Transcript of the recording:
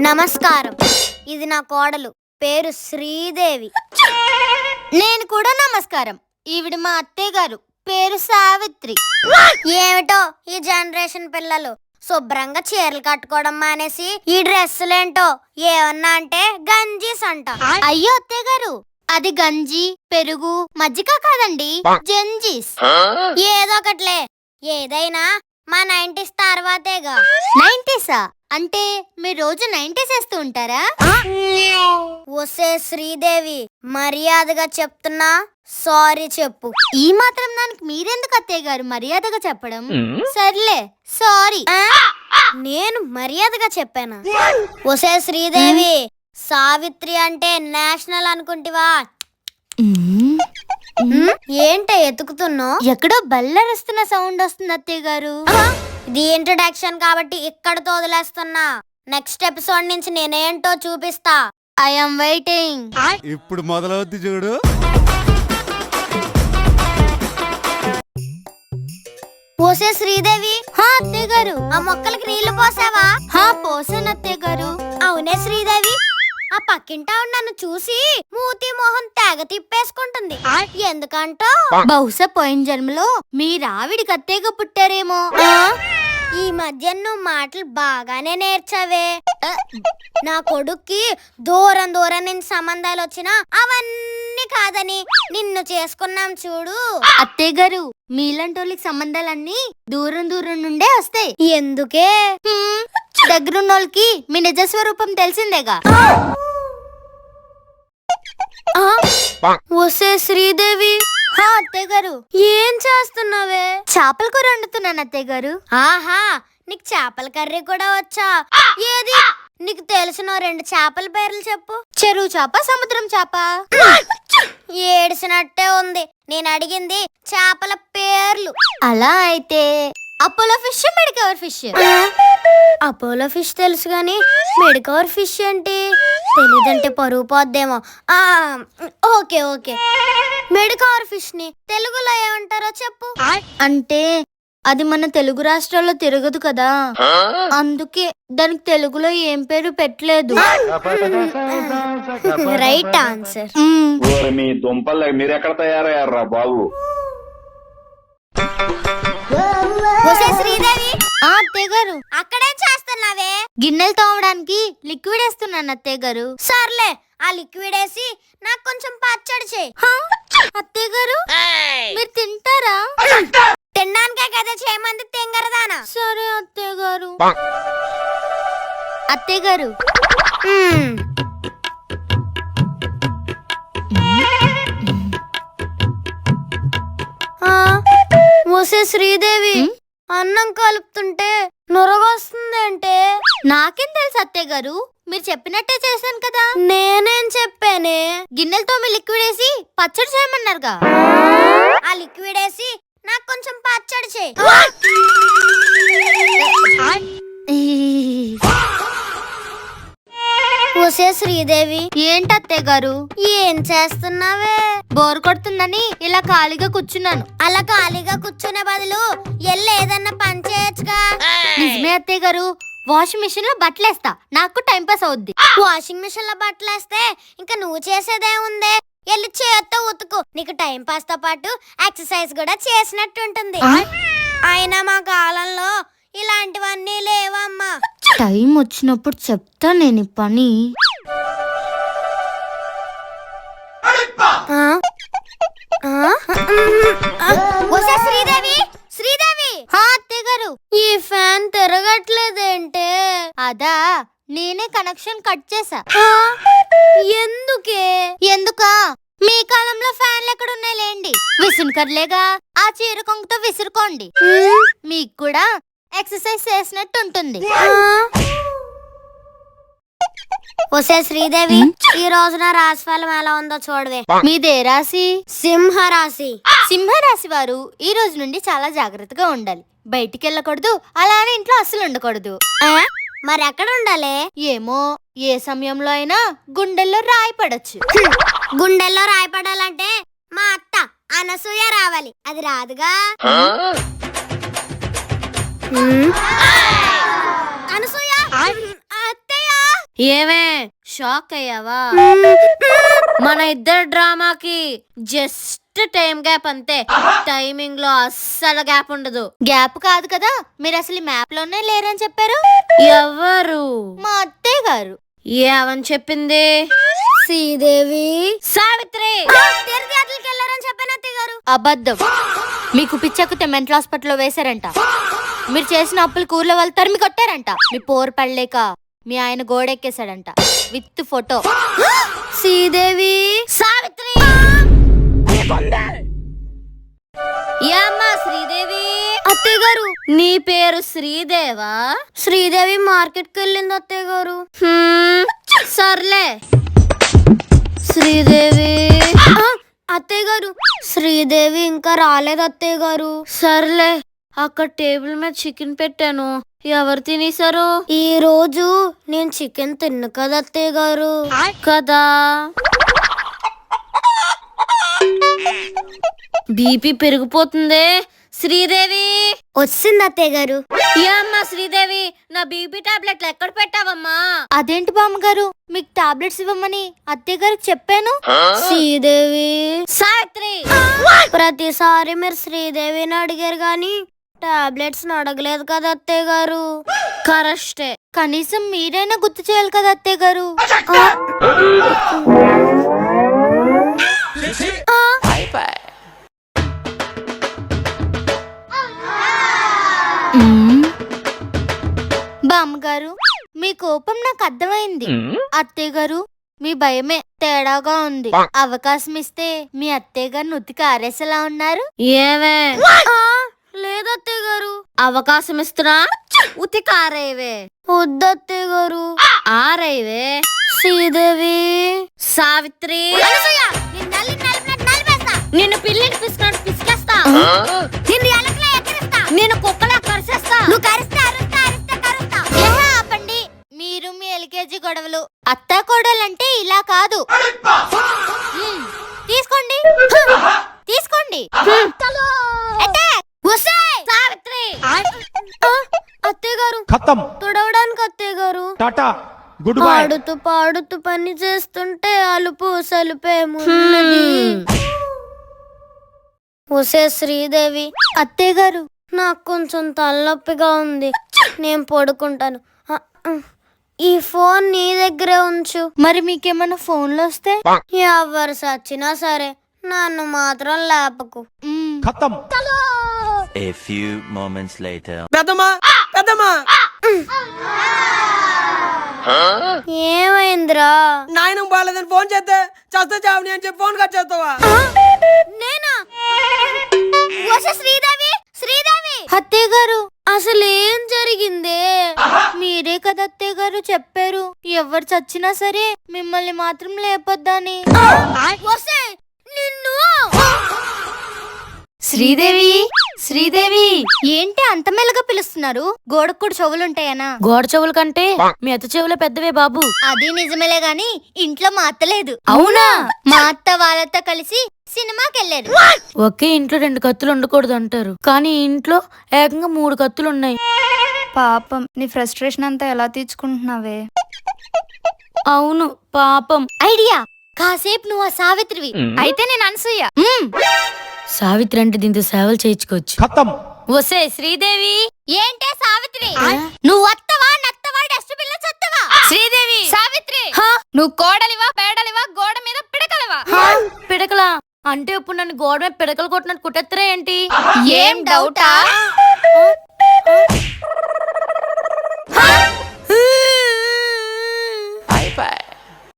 నమస్కారం. ఇది నా కోడలు, పేరు శ్రీదేవి. నేను కూడా నమస్కారం. ఈవిడ మా అత్తయ్య గారు, పేరు సావిత్రి. ఏమిటో ఈ జనరేషన్ పిల్లలు శుభ్రంగా చీరలు కట్టుకోవడం మానేసి ఈ డ్రెస్సులేంటో ఏమన్నా అంటే గంజీస్ అంట. అయ్యో అత్తయ్య గారు, అది గంజి, పెరుగు, మజ్జిగ కాదండి, జంజీస్. ఏదో ఒకట్లే, ఏదైనా మా 90s తర్వాతేగా. 90సా? అంటే మీరు రోజు 90s వేస్తూ ఉంటారా? ఒసే శ్రీదేవి, మర్యాదగా చెప్తున్నా, సారీ చెప్పు. ఈ మాత్రం దానికి మీరెందుకు అత్తయ్య గారు మర్యాదగా చెప్పడం? సర్లే, సారీ. నేను మర్యాదగా చెప్పానా? ఒసే శ్రీదేవి, సావిత్రి అంటే నేషనల్ అనుకుంటివా? ఏంటే ఎతుకుతున్నావు? ఎక్కడో బల్లరస్తున్న సౌండ్ వస్తుంది అత్తయ్య గారు. ఇది ఇంట్రడక్షన్ కాబట్టి ఇక్కడతో వదిలేస్తున్నా. నెక్స్ట్ ఎపిసోడ్ నుంచి నేనేంటో చూపిస్తా. I'm waiting. ఇప్పుడు మొదలవుద్ది చూడు. పోసే శ్రీదేవి, అత్తయ్య గారు, ఆ మొక్కలకి నీళ్లు పోసావా? పోసాను అత్తయ్య గారు. అవునే శ్రీదేవి, ఆ పక్కింటా నన్ను చూసి మూతి మొహం తెగ తిప్పేసుకుంటుంది. ఎందుకంటో బహుశా పోయిన జన్మలో మీరావిడికి అత్తయ్యగా పుట్టారేమో. ఈ మధ్య నువ్వు మాటలు బాగానే నేర్చావే. నా కొడుక్కి దూరం దూరం నుంచి సంబంధాలు వచ్చినా అవన్నీ కాదని నిన్ను చేసుకున్నాం చూడు. అత్తయ్య గారు, మీలాంటోళ్ళకి సంబంధాలన్నీ దూరం దూరం నుండే వస్తాయి. ఎందుకే? దగ్గరున్నోళ్ళకి మీ నిజ స్వరూపం తెలిసిందేగా. ఒసే శ్రీదేవి, అత్తయ్య గారు, ఏం చేస్తున్నావే? చేపల కూర వండుతున్నాను అత్తయ్య గారు. ఆహా, నీకు చేపల కర్రీ కూడా వచ్చా? ఏది నీకు తెలిసిన 2 చేపల పేర్లు చెప్పు. చెరువు చేప, సముద్రం చేప. ఏడిసినట్టే ఉంది. నేను అడిగింది చేపల పేర్లు. అలా అయితే Apollo fish, Medicover fish. Apollo fish తెలుసు గాని మెడికవర్ ఫిష్ ఏంటి? తెలీదంటే పరువు పోద్దేమో. ఓకే ఓకే, మెడికవర్ ఫిష్ ని తెలుగులో ఏమంటారో చెప్పు. అంటే అది మన తెలుగు రాష్ట్రాల్లో తిరగదు కదా, అందుకే దానికి తెలుగులో ఏం పేరు పెట్టలేదు. Right answer. మీ దుంపలు మీరెక్కడ తయారయ్యారా బాబు? శ్రీదేవి, అత్తయ్య గారు, అక్కడేం చేస్తున్నావే? గిన్నెలు తోమడానికి లిక్విడ్ వేస్తున్నాను అత్తయ్య గారు. సర్లే, ఆ లిక్విడ్ వేసి నాకు కొంచెం పచ్చడి చేయి. అత్తయ్య గారు, మీరు తింటారా? తినడానికే కదా చేయమంది తింగరదానా. సరే అత్తయ్య గారు. అత్తయ్య గారు, ఒసే శ్రీదేవి, అన్నం కలుపుతుంటే నొరగొస్తుందంటే? నాకేం తెలుసు అత్తయ్య గారు, మీరు చెప్పినట్టే చేశాను కదా. నేనేం చెప్పానే? గిన్నెలతో మీ లిక్విడ్ వేసి పచ్చడి చేయమన్నారుగా. ఆ లిక్విడ్ వేసి నాకు కొంచెం పచ్చడి చేయి. ఒసే శ్రీదేవి, ఏంటి అత్తయ్య గారు, ఏం చేస్తున్నావే? బోర్ కొడుతుందని ఇలా ఖాళీగా కూర్చున్నాను. అలా ఖాళీగా కూర్చునే బదులు ఎల్లు ఏదన్నా పని చేయొచ్చుగా. నిజమే అత్తయ్య గారు, వాషింగ్ మిషన్ లో బట్టలేస్తా, నాకు టైం పాస్ అవుద్ది. వాషింగ్ మిషన్ లో బట్టలేస్తే ఇంకా నువ్వు చేసేదేముందే? ఎల్లి చేత్తో ఉతుకు, నీకు టైం పాస్ తో పాటు ఎక్సర్సైజ్ కూడా చేసినట్టు ఉంటుంది. అయినా మా కాలంలో ఇలాంటివన్నీ లేవమ్మా. టైం వచ్చినప్పుడు చెప్తా నేను ఈ పని. శ్రీదేవి, శ్రీదేవి, అత్తయ్య గారు, ఈ ఫ్యాన్ తిరగట్లేదేంటే? అదా, నేనే కనెక్షన్ కట్ చేసా. ఎందుకే? ఎందుకా? మీ కాలంలో ఫ్యాన్లు ఎక్కడున్నాయి లేండి, విసురుకర్లేగా. ఆ చీర కొంగుతో విసురుకోండి, మీకు కూడా ఎక్సర్సైజ్ చేసినట్టు ఉంటుంది. ఒసే శ్రీదేవి, ఈ రోజున రాశిఫలం ఎలా ఉందో చూడవే. మీదే రాశి? సింహరాశి. సింహరాశి వారు ఈ రోజు నుండి చాలా జాగ్రత్తగా ఉండాలి. బయటికి వెళ్ళకూడదు, అలానే ఇంట్లో అస్సలు ఉండకూడదు. మరి ఎక్కడ ఉండాలి? ఏమో, ఏ సమయంలో అయినా గుండెల్లో రాయి పడొచ్చు. గుండెల్లో రాయపడాలంటే మా అత్త అనసూయ రావాలి, అది రాదుగా. అనసూయ, ఏమే షాక్ అయ్యావా? మన ఇద్దరు డ్రామాకి జస్ట్ టైం గ్యాప్ అంతే. టైమింగ్ లో అస్సలు గ్యాప్ ఉండదు. గ్యాప్ కాదు కదా, మీరు అసలు మ్యాప్ లోనే లేరని చెప్పారు. ఎవరు? మా అత్తయ్య గారు. ఏమని చెప్పింది? శ్రీదేవి సావిత్రి తీర్థయాత్రలకు వెళ్ళారని చెప్పాను అత్తయ్య గారు. అబద్ధం. మీకు పిచ్చెక్కితే మెంటల్ హాస్పిటల్లో వేశారంట. మీరు చేసిన అప్పులు కూరలో వాళ్ళు తరిమి కొట్టారంట. మీ పోరు పడలేక మీ ఆయన గోడెక్కేశాడంట విత్ ఫోటో. శ్రీదేవి సావిత్రి ఏమ్మా శ్రీదేవి? అత్తయ్య గారు నీ పేరు శ్రీదేవా? శ్రీదేవి మార్కెట్ కి వెళ్ళింది అత్తయ్య గారు. సర్లే శ్రీదేవి. అత్తయ్య గారు శ్రీదేవి ఇంకా రాలేదు అత్తయ్య గారు. సర్లే అక్కడ టేబుల్ మీద చికెన్ పెట్టాను, ఎవరు తినేశారు? ఈ రోజు నేను చికెన్ తిన్ను కదా అత్తయ్య గారు. కదా బీపీ పెరిగిపోతుంది. శ్రీదేవి వచ్చింది అత్తయ్య గారు. ఏమ్మా శ్రీదేవి, నా బీపీ టాబ్లెట్లు ఎక్కడ పెట్టావమ్మా? అదేంటి బామ్మగారు, మీకు టాబ్లెట్స్ ఇవ్వమని అత్తయ్య గారికి చెప్పాను. శ్రీదేవి సావిత్రి ప్రతిసారి మీరు శ్రీదేవిని అడిగారు గాని టాబ్లెట్స్ అడగలేదు కదా అత్తయ్య గారు. కరెస్టే, కనీసం మీరైనా గుర్తు చేయాలి కదా అత్తయ్య గారు. బామ్మగారు మీ కోపం నాకు అర్థమైంది. అత్తయ్య గారు మీ భయమే తేడాగా ఉంది. అవకాశం ఇస్తే మీ అత్తయ్య గారు నుతికి ఆరేసేలా ఉన్నారు. ఏమే? లేదు అత్తయ్య గారు. అవకాశం ఇస్తున్నా ఉతికి ఆరేవే. వద్దు అత్తయ్య గారు. ఆరేవే. శ్రీదేవి సావిత్రి నిన్ను పిల్లిని పిసికినట్టు పిసికేస్తా. నేను కుక్కలా కరిసేస్తా. ఆపండి మీరు మీ ఎల్కేజీ గొడవలు. అత్త కోడలంటే ఇలా కాదు. తీసుకోండి తీసుకోండి. సావిత్రి అత్తయ్య గారు ఖతం తుడవడానికి అత్తయ్య గారు. Tata good bye. పాడుతూ పాడుతూ పని చేస్తుంటే అలుపు సలుపేమున్నది. ఒసే శ్రీదేవి అత్తయ్య గారు నాకు కొంచెం తలనొప్పిగా ఉంది, నేను పడుకుంటాను. ఈ ఫోన్ నీ దగ్గరే ఉంచు. మరి మీకేమన్నా ఫోన్లు వస్తే? ఎవరు సచ్చినా సరే నన్ను మాత్రం లేపకు. ఖతం. A few moments later. పెద్దమ్మా పెద్దమ్మా ఏమైందిరా? నాయనం బాగాలేదని ఫోన్ చేస్తే చస్తా చావని అని చెప్పి ఫోన్ కట్ చేస్తావా? నేనా? ఒసే శ్రీదేవి శ్రీదేవి అత్తయ్య గారు అసలు ఏం జరిగింది? మీరే కదా అత్తయ్య గారు చెప్పారు ఎవరు చచ్చినా సరే మిమ్మల్ని మాత్రం లేపొద్దని. ఒసే నిన్ను శ్రీదేవి శ్రీదేవి ఏంటి అంత మెల్లగా పిలుస్తున్నారు? గోడకు కూడా చెవులుంటాయనా? గోడ చెవుల కంటే మీ అత్త చెవులే పెద్దవే బాబు. అది నిజమేలే గాని ఇంట్లో మా అత్త లేదు. అవునా? మా అత్త వాళ్ళతో కలిసి సినిమాకి వెళ్ళారు. ఒకే ఇంట్లో 2 కత్తులు ఉండకూడదు అంటారు, కానీ ఈ ఇంట్లో ఏకంగా 3 కత్తులు ఉన్నాయి. పాపం నీ ఫ్రస్ట్రేషన్ అంతా ఎలా తీర్చుకుంటున్నావే? అవును పాపం. ఐడియా, కాసేపు నువ్వు ఆ సావిత్రివి అయితే నేను అనసూయ. సావిత్రి అంటే దీంతో సేవలు చేయించుకోవచ్చు. ఖతం. వసే శ్రీదేవి ఏంటే సావిత్రి, నువ్వు అత్తవా నత్తవా డస్ట్బిన్ లో చత్తవా? శ్రీదేవి సావిత్రి నువ్వు కోడలివా పేడలివా గోడ మీద పిడకలవా? పిడకలా అంటే ఇప్పుడు నన్ను గోడ మీద పిడకలు కొట్టినట్టు కుట్టెత్తరా ఏంటి? ఏం డౌటా?